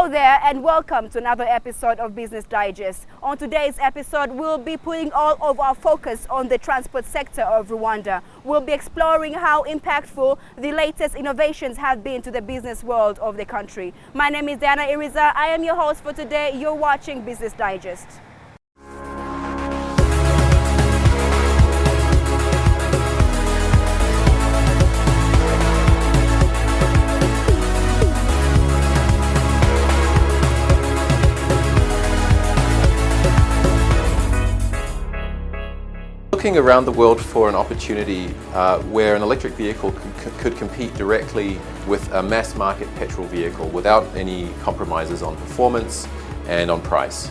Hello there and welcome to another episode of Business Digest. On today's episode, we'll be putting all of our focus on the transport sector of Rwanda. We'll be exploring how impactful the latest innovations have been to the business world of the country. My name is Diana Iriza. I am your host for today. You're watching Business Digest. Looking around the world for an opportunity where an electric vehicle could compete directly with a mass market petrol vehicle without any compromises on performance and on price.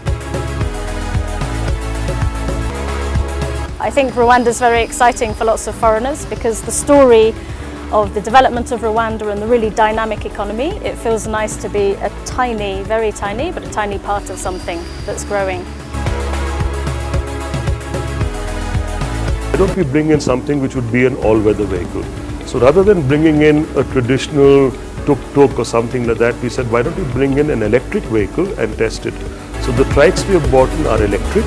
I think Rwanda is very exciting for lots of foreigners because the story of the development of Rwanda and the really dynamic economy, it feels nice to be a tiny, very tiny, but a tiny part of something that's growing. Why don't we bring in something which would be an all-weather vehicle? So rather than bringing in a traditional tuk-tuk or something like that, we said, why don't we bring in an electric vehicle and test it? So the trikes we have bought in are electric.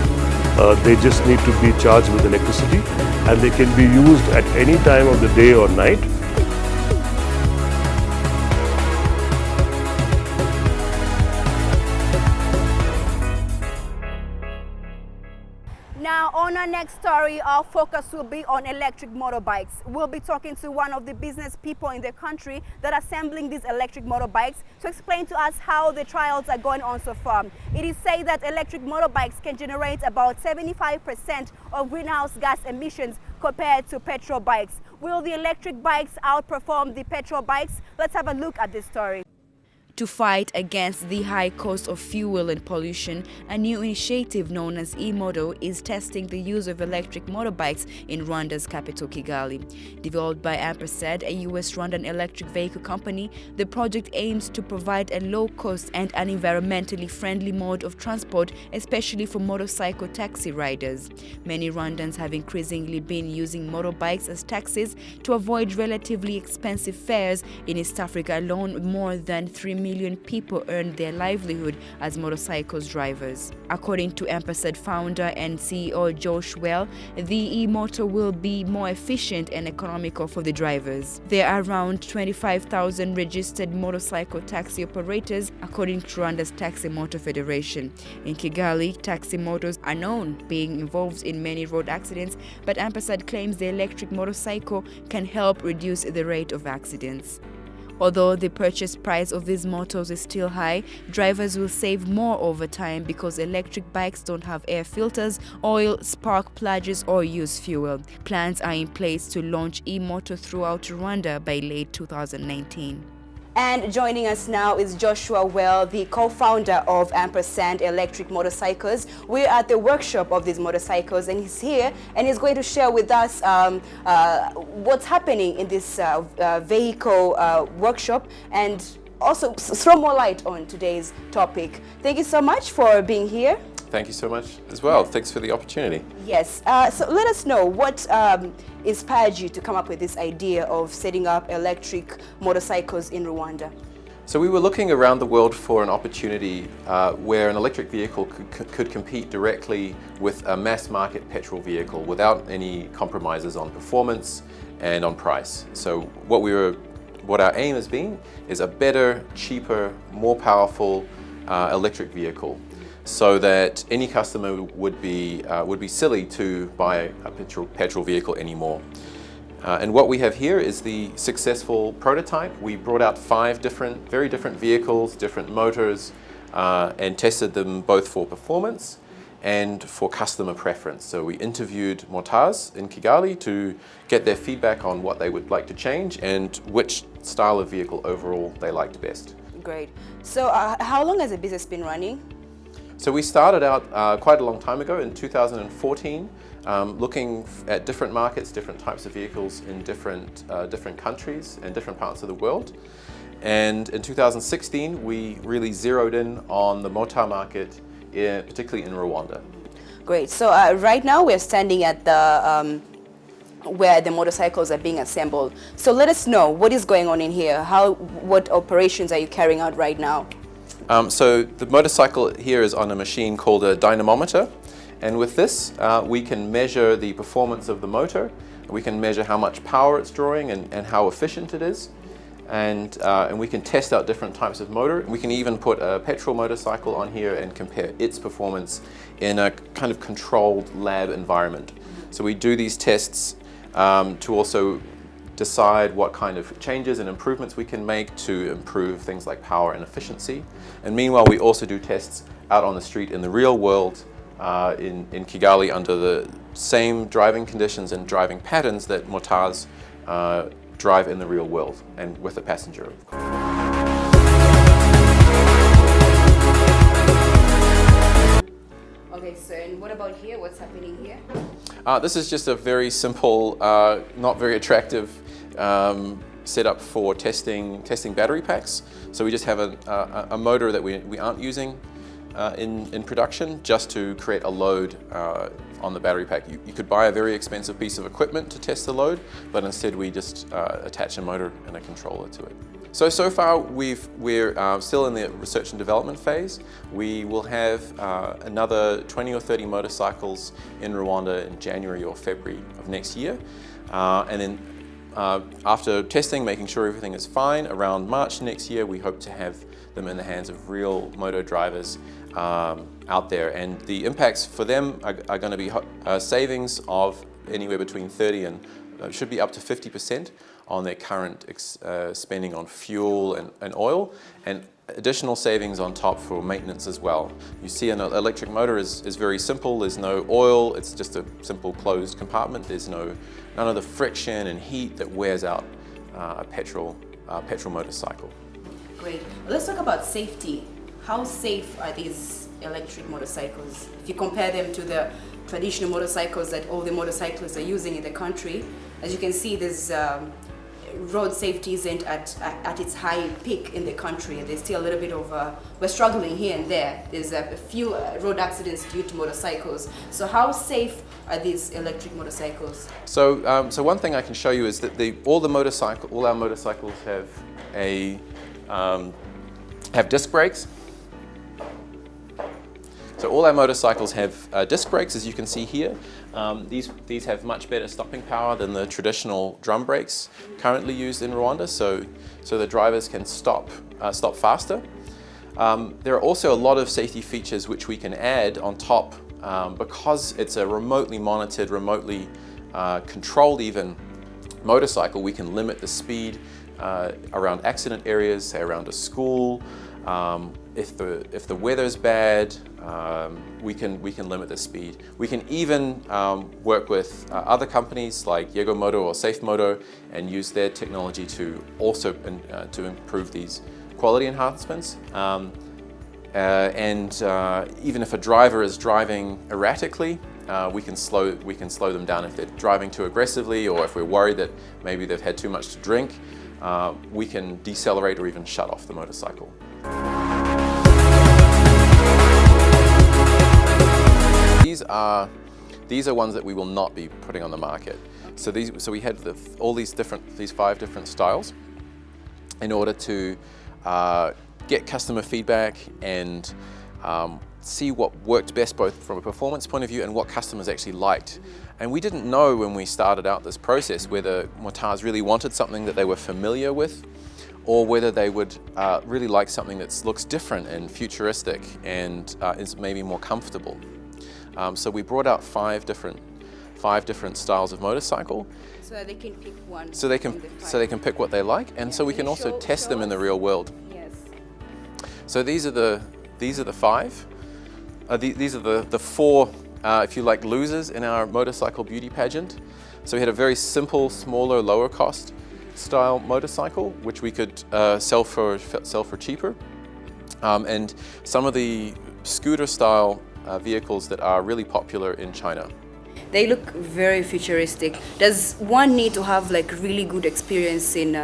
They just need to be charged with electricity and they can be used at any time of the day or night. Now, on our next story, our focus will be on electric motorbikes. We'll be talking to one of the business people in the country that are assembling these electric motorbikes to explain to us how the trials are going on so far. It is said that electric motorbikes can generate about 75% of greenhouse gas emissions compared to petrol bikes. Will the electric bikes outperform the petrol bikes? Let's have a look at this story. To fight against the high cost of fuel and pollution, a new initiative known as e-moto is testing the use of electric motorbikes in Rwanda's capital, Kigali. Developed by Ampersand, a US Rwandan electric vehicle company, the project aims to provide a low-cost and an environmentally friendly mode of transport, especially for motorcycle taxi riders. Many Rwandans have increasingly been using motorbikes as taxis to avoid relatively expensive fares. In East Africa alone, more than 3 million people earn their livelihood as motorcycles drivers. According to Ampersand founder and CEO Josh Well, the e-moto will be more efficient and economical for the drivers. There are around 25,000 registered motorcycle taxi operators, according to Rwanda's Taxi Motor Federation. In Kigali, taxi motors are known being involved in many road accidents, but Ampersand claims the electric motorcycle can help reduce the rate of accidents. Although the purchase price of these motos is still high, drivers will save more over time because electric bikes don't have air filters, oil, spark plugs, or use fuel. Plans are in place to launch e-moto throughout Rwanda by late 2019. And joining us now is Joshua Well, the co-founder of Ampersand Electric Motorcycles. We're at the workshop of these motorcycles and he's here and he's going to share with us what's happening in this vehicle workshop and also throw more light on today's topic. Thank you so much for being here. Thank you so much as well. Thanks for the opportunity. Yes. So let us know what inspired you to come up with this idea of setting up electric motorcycles in Rwanda. So we were looking around the world for an opportunity where an electric vehicle could compete directly with a mass market petrol vehicle without any compromises on performance and on price. So what our aim has been is a better, cheaper, more powerful electric vehicle, so that any customer would be silly to buy a petrol vehicle anymore. And what we have here is the successful prototype. We brought out 5 very different vehicles, different motors, and tested them both for performance and for customer preference. So we interviewed motards in Kigali to get their feedback on what they would like to change and which style of vehicle overall they liked best. Great. So how long has the business been running? So we started out quite a long time ago in 2014, looking at different markets, different types of vehicles in different countries and different parts of the world. And in 2016, we really zeroed in on the motor market, particularly in Rwanda. Great. So right now we're standing at the where the motorcycles are being assembled. So let us know what is going on in here. What operations are you carrying out right now? So the motorcycle here is on a machine called a dynamometer, and with this we can measure the performance of the motor. We can measure how much power it's drawing and how efficient it is, and we can test out different types of motor. We can even put a petrol motorcycle on here and compare its performance in a kind of controlled lab environment. So we do these tests to also decide what kind of changes and improvements we can make to improve things like power and efficiency. And meanwhile, we also do tests out on the street in the real world in Kigali under the same driving conditions and driving patterns that motards drive in the real world and with a passenger, of course. Okay, so and what about here? What's happening here? This is just a very simple, not very attractive setup for testing battery packs. So we just have a motor that we aren't using in production just to create a load on the battery pack. You could buy a very expensive piece of equipment to test the load, but instead we just attach a motor and a controller to it. So far we're still in the research and development phase. We will have another 20 or 30 motorcycles in Rwanda in January or February of next year. And then after testing, making sure everything is fine, around March next year we hope to have them in the hands of real moto drivers out there. And the impacts for them are going to be savings of anywhere between 30 and should be up to 50% on their current spending on fuel and oil, and additional savings on top for maintenance as well. You see an electric motor is very simple. There's no oil, it's just a simple closed compartment. There's none of the friction and heat that wears out a petrol motorcycle. Great. Let's talk about safety. How safe are these electric motorcycles? If you compare them to the traditional motorcycles that all the motorcyclists are using in the country, as you can see, there's road safety isn't at its high peak in the country. There's still a little bit of, we're struggling here and there. There's a few road accidents due to motorcycles. So how safe are these electric motorcycles? So one thing I can show you is that all our motorcycles have disc brakes. So all our motorcycles have disc brakes, as you can see here. These have much better stopping power than the traditional drum brakes currently used in Rwanda, so the drivers can stop faster. There are also a lot of safety features which we can add on top because it's a remotely monitored, remotely controlled even motorcycle. We can limit the speed around accident areas, say around a school. If the weather's bad, we can limit the speed. We can even work with other companies like Yegomoto or SafeMoto and use their technology to also to improve these quality enhancements. Even if a driver is driving erratically, we can slow them down. If they're driving too aggressively, or if we're worried that maybe they've had too much to drink, we can decelerate or even shut off the motorcycle. These are ones that we will not be putting on the market. So we had these 5 different styles in order to get customer feedback and see what worked best both from a performance point of view and what customers actually liked. And we didn't know when we started out this process whether motards really wanted something that they were familiar with, or whether they would really like something that looks different and futuristic and is maybe more comfortable. So we brought out 5 different styles of motorcycle. So they can pick one. So they can pick what they like, and so we can also test them in the real world. Yes. So these are the 5. These are the 4, if you like, losers in our motorcycle beauty pageant. So we had a very simple, smaller, lower cost style motorcycle, which we could sell for cheaper, and some of the scooter style vehicles that are really popular in China. They look very futuristic. Does one need to have like really good experience in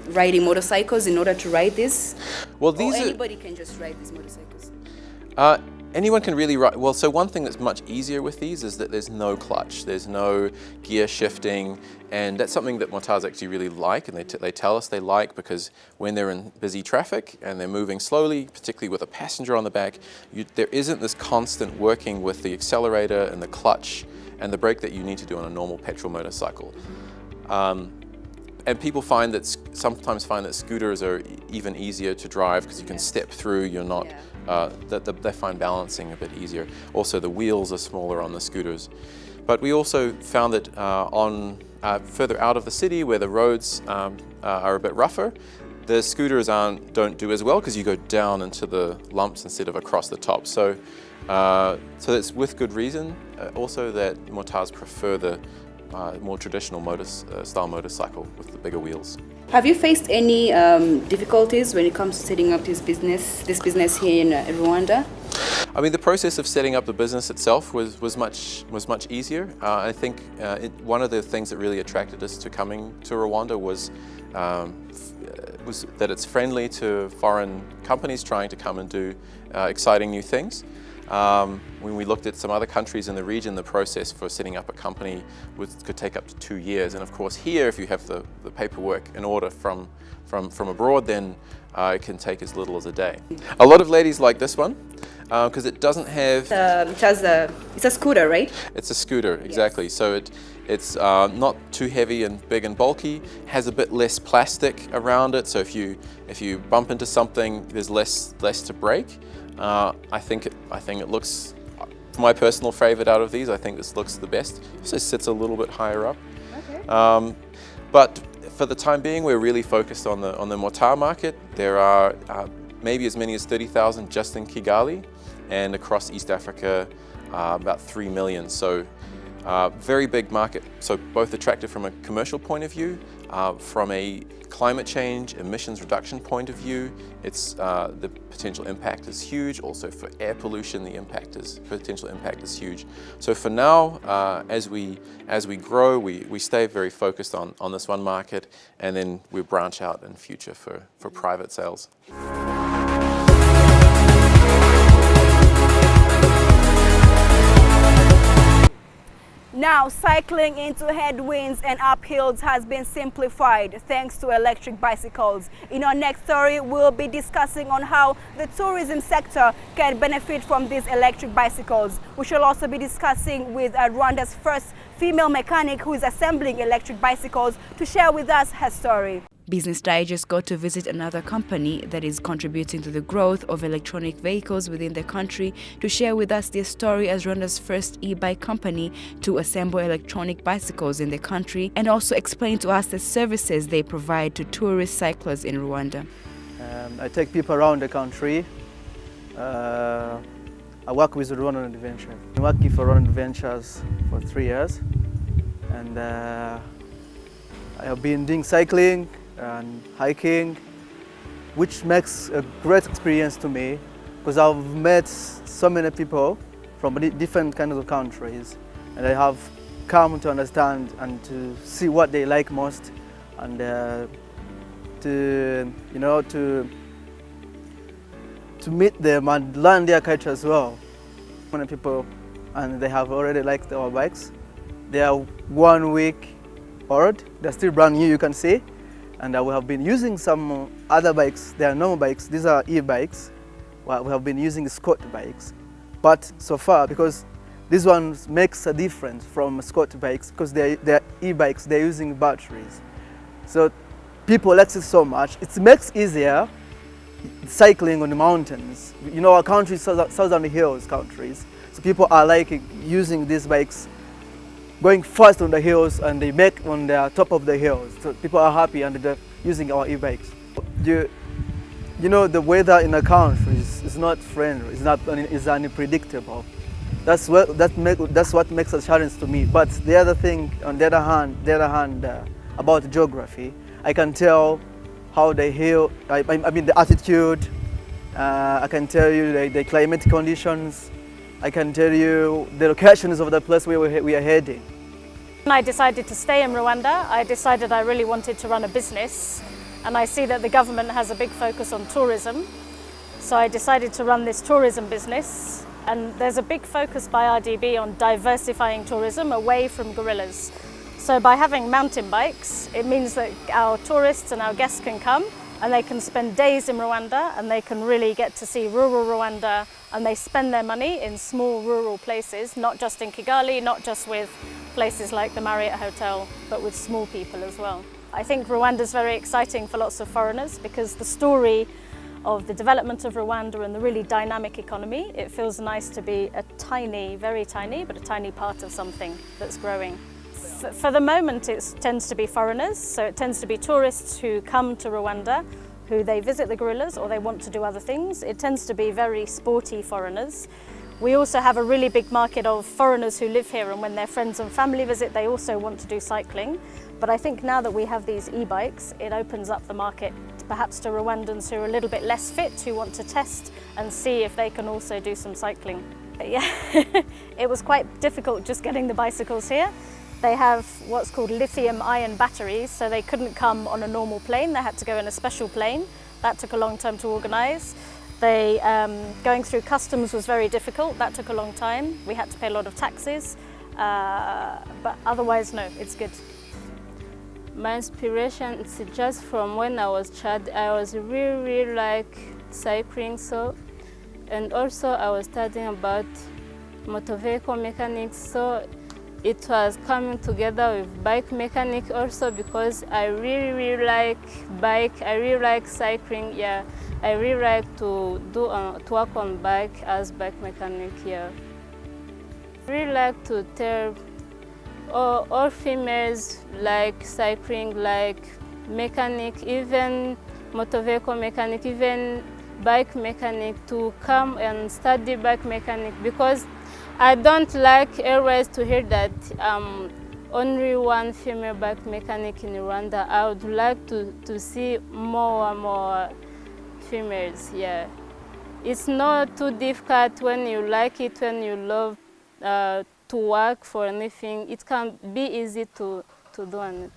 riding motorcycles in order to ride this? Well, anybody can just ride these motorcycles? Anyone can really ride. Well, so one thing that's much easier with these is that there's no clutch, there's no gear shifting, and that's something that motards actually really like, and they tell us they like, because when they're in busy traffic and they're moving slowly, particularly with a passenger on the back, there isn't this constant working with the accelerator and the clutch and the brake that you need to do on a normal petrol motorcycle. And people sometimes find that scooters are even easier to drive because you can step through, you're not, they find balancing a bit easier. Also, the wheels are smaller on the scooters. But we also found that further out of the city, where the roads are a bit rougher, the scooters don't do as well, because you go down into the lumps instead of across the top. So that's with good reason. Also that motards prefer the more traditional style motorcycle with the bigger wheels. Have you faced any difficulties when it comes to setting up this business here in Rwanda? I mean, the process of setting up the business itself was much easier. I think one of the things that really attracted us to coming to Rwanda was that it's friendly to foreign companies trying to come and do exciting new things. When we looked at some other countries in the region, the process for setting up a company could take up to 2 years. And of course here, if you have the paperwork in order from abroad, then it can take as little as a day. A lot of ladies like this one because it doesn't have... it's a scooter, right? It's a scooter, exactly. Yes. So it's not too heavy and big and bulky, has a bit less plastic around it, so if you bump into something, there's less to break. I think it looks, my personal favorite out of these, I think this looks the best. It also sits a little bit higher up. Okay. But for the time being, we're really focused on the motard market. There are maybe as many as 30,000 just in Kigali, and across East Africa, about 3 million. So very big market. So both attractive from a commercial point of view, from a climate change, emissions reduction point of view, the potential impact is huge. Also for air pollution, the potential impact is huge. So for now, as we grow, we stay very focused on this one market, and then we branch out in future for private sales. Now, cycling into headwinds and uphills has been simplified thanks to electric bicycles. In our next story, we'll be discussing on how the tourism sector can benefit from these electric bicycles. We shall also be discussing with Rwanda's first female mechanic who is assembling electric bicycles to share with us her story. Business Digest got to visit another company that is contributing to the growth of electronic vehicles within the country to share with us their story as Rwanda's first e-bike company to assemble electronic bicycles in the country, and also explain to us the services they provide to tourist cyclists in Rwanda. I take people around the country. I work with Rwandan Adventure. I'm working for Rwandan Adventures for 3 years, and I have been doing cycling and hiking, which makes a great experience to me because I've met so many people from different kinds of countries, and I have come to understand and to see what they like most, and to meet them and learn their culture as well. Many people, and they have already liked our bikes. They are 1 week old, they're still brand new, you can see. And we have been using some other bikes. They are normal bikes, these are e-bikes. Well, we have been using Scott bikes. But so far, because these ones makes a difference from Scott bikes, because they're e-bikes, they're using batteries. So people like it so much. It makes easier cycling on the mountains. You know, our country is southern hills countries. So people are liking using these bikes, going fast on the hills, and they make on the top of the hills. So people are happy and they're using our e-bikes. You know, the weather in the country is not friendly, it's unpredictable. That's what makes a challenge to me. But the other thing, on the other hand, about geography, I can tell how the hill, I mean the altitude, I can tell you the climatic conditions, I can tell you the locations of the place where we are heading. When I decided to stay in Rwanda, I decided I really wanted to run a business, and I see that the government has a big focus on tourism. So I decided to run this tourism business, And there's a big focus by RDB on diversifying tourism away from gorillas. So by having mountain bikes, it means that our tourists and our guests can come and they can spend days in Rwanda and they can really get to see rural Rwanda, and they spend their money in small rural places, not just in Kigali, not just with places like the Marriott Hotel, but with small people as well. I think Rwanda is very exciting for lots of foreigners because the story of the development of Rwanda and the really dynamic economy, it feels nice to be a tiny, very tiny, but a tiny part of something that's growing. For the moment, it tends to be foreigners, so it tends to be tourists who come to Rwanda, who they visit the gorillas or they want to do other things. It tends to be very sporty foreigners. We also have a really big market of foreigners who live here, and when their friends and family visit, they also want to do cycling. But I think now that we have these e-bikes, it opens up the market perhaps to Rwandans who are a little bit less fit, who want to test and see if they can also do some cycling. But yeah, it was quite difficult just getting the bicycles here. They have what's called lithium-ion batteries, so they couldn't come on a normal plane. They had to go in a special plane. That took a long time to organise. Going through customs was very difficult. That took a long time. We had to pay a lot of taxes, but otherwise, no, it's good. My inspiration is just from when I was a child. I was really like cycling, and also I was studying about motor vehicle mechanics, so it was coming together with bike mechanic also, because I really like bike. I really like cycling. Yeah, I really like to work on bike as bike mechanic. Yeah, I really like to tell all females like cycling, like mechanic, even motor vehicle mechanic, even bike mechanic, to come and study bike mechanic, because I don't like always to hear that only one female bike mechanic in Rwanda. I would like to see more and more females. Yeah, it's not too difficult when you like it, when you love to work for anything. It can be easy to do on it.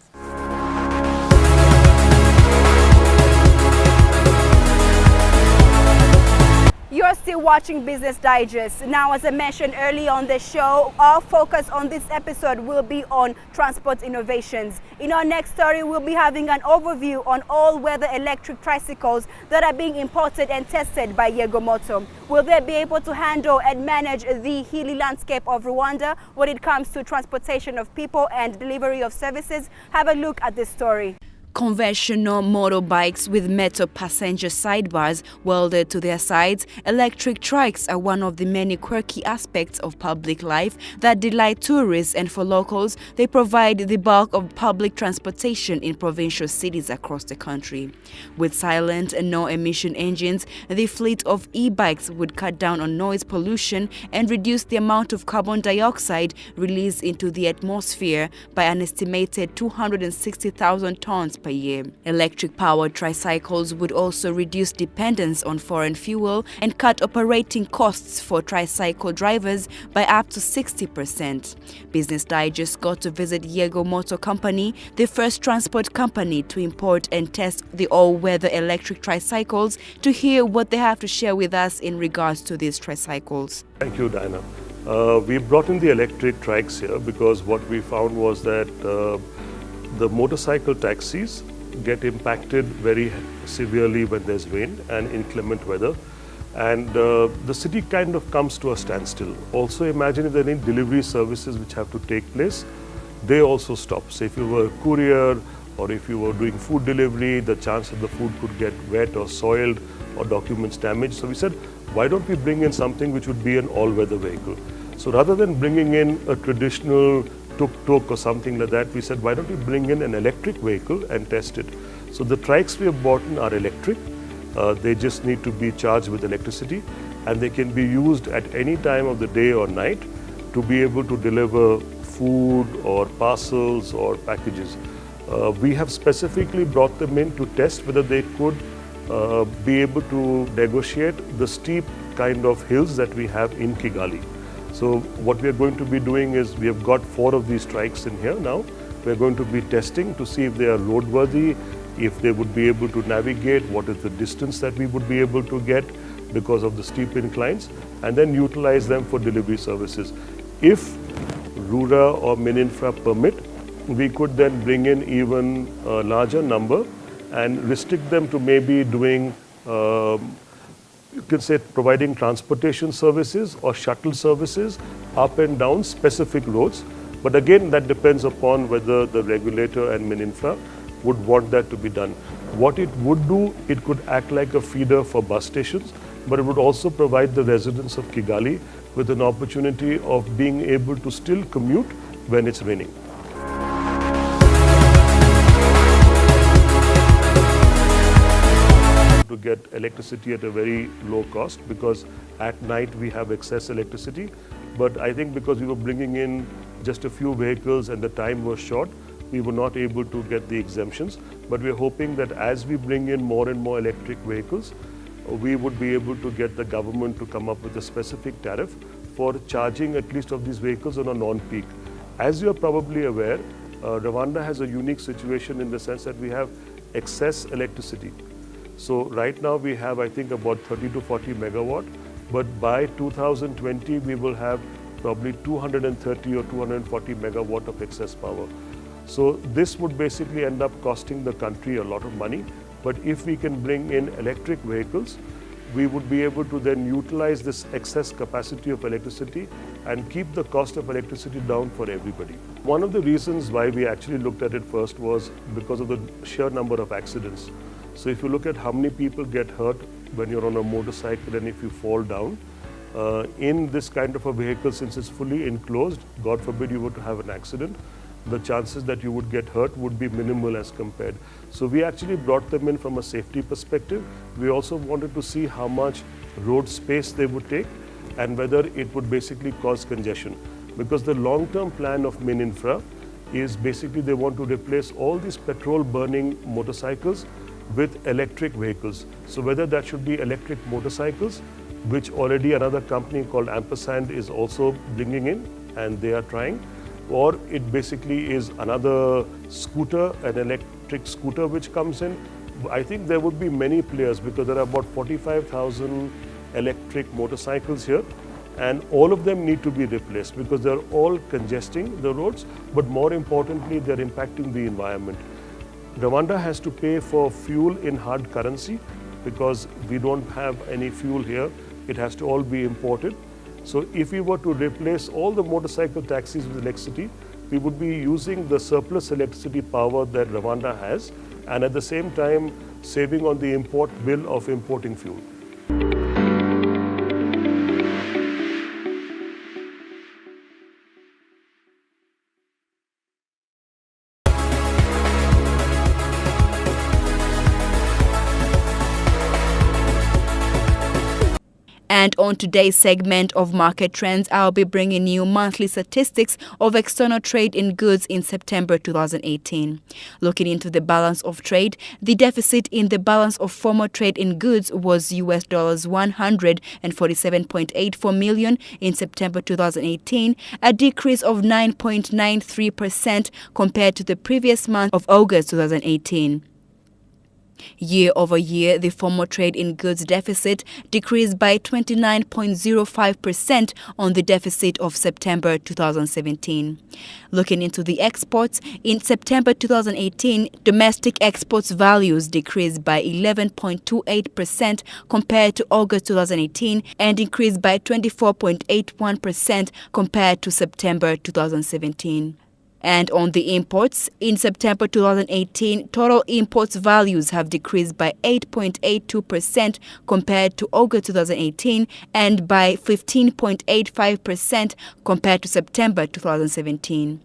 You're still watching Business Digest. Now, as I mentioned earlier on the show, our focus on this episode will be on transport innovations. In our next story, we'll be having an overview on all-weather electric tricycles that are being imported and tested by Yego Moto. Will they be able to handle and manage the hilly landscape of Rwanda when it comes to transportation of people and delivery of services? Have a look at this story. Conventional motorbikes with metal passenger sidebars welded to their sides, electric trikes are one of the many quirky aspects of public life that delight tourists, and for locals, they provide the bulk of public transportation in provincial cities across the country. With silent and no-emission engines, the fleet of e-bikes would cut down on noise pollution and reduce the amount of carbon dioxide released into the atmosphere by an estimated 260,000 tons per year. Electric-powered tricycles would also reduce dependence on foreign fuel and cut operating costs for tricycle drivers by up to 60%. Business Digest got to visit Yego Motor Company, the first transport company to import and test the all-weather electric tricycles, to hear what they have to share with us in regards to these tricycles. Thank you, Diana. We brought in the electric trikes here because what we found was that the motorcycle taxis get impacted very severely when there's rain and inclement weather, and the city kind of comes to a standstill. Also, imagine if there are any delivery services which have to take place, they also stop. So if you were a courier or if you were doing food delivery, the chance that the food could get wet or soiled or documents damaged. So we said, why don't we bring in something which would be an all-weather vehicle? So rather than bringing in a traditional tuk-tuk or something like that, we said, why don't we bring in an electric vehicle and test it? So the trikes we have bought in are electric. They just need to be charged with electricity, and they can be used at any time of the day or night to be able to deliver food or parcels or packages. We have specifically brought them in to test whether they could be able to negotiate the steep kind of hills that we have in Kigali. So what we are going to be doing is, we have got 4 of these trikes in here now. We are going to be testing to see if they are roadworthy, if they would be able to navigate, what is the distance that we would be able to get, because of the steep inclines, and then utilize them for delivery services. If RURA or Mininfra permit, we could then bring in even a larger number and restrict them to maybe doing, you can say, providing transportation services or shuttle services up and down specific roads. But again, that depends upon whether the regulator and Mininfra would want that to be done. What it would do, it could act like a feeder for bus stations, but it would also provide the residents of Kigali with an opportunity of being able to still commute when it's raining. To get electricity at a very low cost, because at night we have excess electricity. But I think because we were bringing in just a few vehicles and the time was short, we were not able to get the exemptions. But we're hoping that as we bring in more and more electric vehicles, we would be able to get the government to come up with a specific tariff for charging at least of these vehicles on a non-peak. As you're probably aware, Rwanda has a unique situation in the sense that we have excess electricity. So right now we have, I think, about 30 to 40 megawatt, but by 2020 we will have probably 230 or 240 megawatt of excess power. So this would basically end up costing the country a lot of money. But if we can bring in electric vehicles, we would be able to then utilize this excess capacity of electricity and keep the cost of electricity down for everybody. One of the reasons why we actually looked at it first was because of the sheer number of accidents. So if you look at how many people get hurt when you're on a motorcycle and if you fall down, in this kind of a vehicle, since it's fully enclosed, God forbid you were to have an accident, the chances that you would get hurt would be minimal as compared. So we actually brought them in from a safety perspective. We also wanted to see how much road space they would take and whether it would basically cause congestion. Because the long-term plan of Mininfra is basically they want to replace all these petrol-burning motorcycles with electric vehicles. So whether that should be electric motorcycles, which already another company called Ampersand is also bringing in and they are trying, or it basically is another scooter, an electric scooter which comes in. I think there would be many players because there are about 45,000 electric motorcycles here and all of them need to be replaced because they're all congesting the roads, but more importantly, they're impacting the environment. Rwanda has to pay for fuel in hard currency because we don't have any fuel here. It has to all be imported. So if we were to replace all the motorcycle taxis with electricity, we would be using the surplus electricity power that Rwanda has and at the same time saving on the import bill of importing fuel. And on today's segment of Market Trends, I'll be bringing you monthly statistics of external trade in goods in September 2018. Looking into the balance of trade, the deficit in the balance of formal trade in goods was US dollars 147.84 million in September 2018, a decrease of 9.93% compared to the previous month of August 2018. Year over year, the formal trade in goods deficit decreased by 29.05% on the deficit of September 2017. Looking into the exports, in September 2018, domestic exports values decreased by 11.28% compared to August 2018 and increased by 24.81% compared to September 2017. And on the imports, in September 2018, total imports values have decreased by 8.82% compared to August 2018 and by 15.85% compared to September 2017.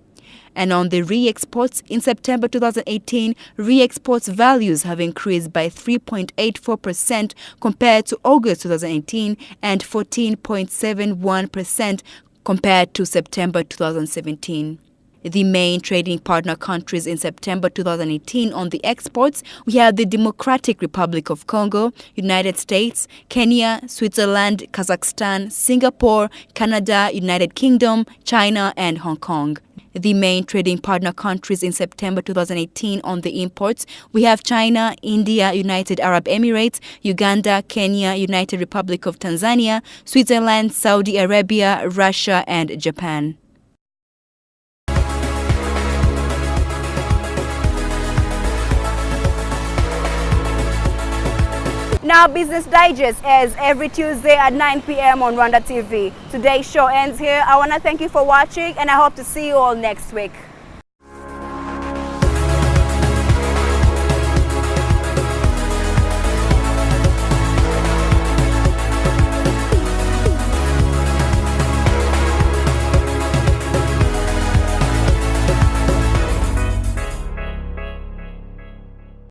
And on the re-exports, in September 2018, re-exports values have increased by 3.84% compared to August 2018 and 14.71% compared to September 2017. The main trading partner countries in September 2018 on the exports, we have the Democratic Republic of Congo, United States, Kenya, Switzerland, Kazakhstan, Singapore, Canada, United Kingdom, China and Hong Kong. The main trading partner countries in September 2018 on the imports, we have China, India, United Arab Emirates, Uganda, Kenya, United Republic of Tanzania, Switzerland, Saudi Arabia, Russia and Japan. Now Business Digest airs every Tuesday at 9 p.m. on Rwanda TV. Today's show ends here. I want to thank you for watching and I hope to see you all next week.